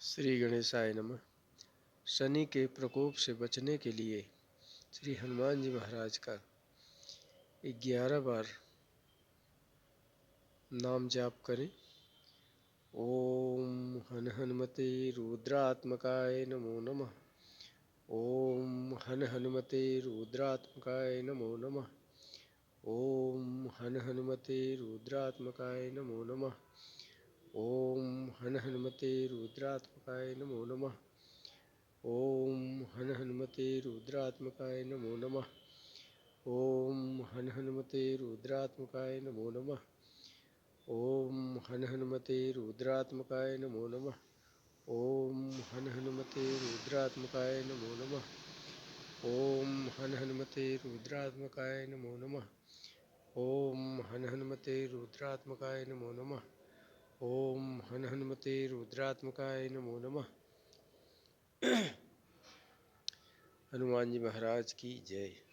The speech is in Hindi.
श्री गणेशाय नमः। शनि के प्रकोप से बचने के लिए श्री हनुमान जी महाराज का 11 बार नाम जाप करें। ओम हन हनुमते रुद्रात्मकाय नमो नमः। ओम हन हनुमते रुद्रात्मकाय नमो नमः। ओम हन हनुमते रुद्रात्मकाय नमो नमः। ओम हन हनुमते रुद्रात्मकाय नमो नमः। ओम हन हनुमते रुद्रात्मकाय नमो नमः। ओम हन हनुमते रुद्रात्मकाय नमो नमः। ओम हन हनुमते रुद्रात्मकाय नमो नमः। ओम हन हनुमते रुद्रात्मकाय नमो नमः। ओम हन हनुमते रुद्रात्मकाय नमो नमः। ओम हन हनुमते रुद्रात्मकाय नमो नमः। ओम हन हनुमते रुद्रात्मकाय नमो नमः। हनुमान जी महाराज की जय।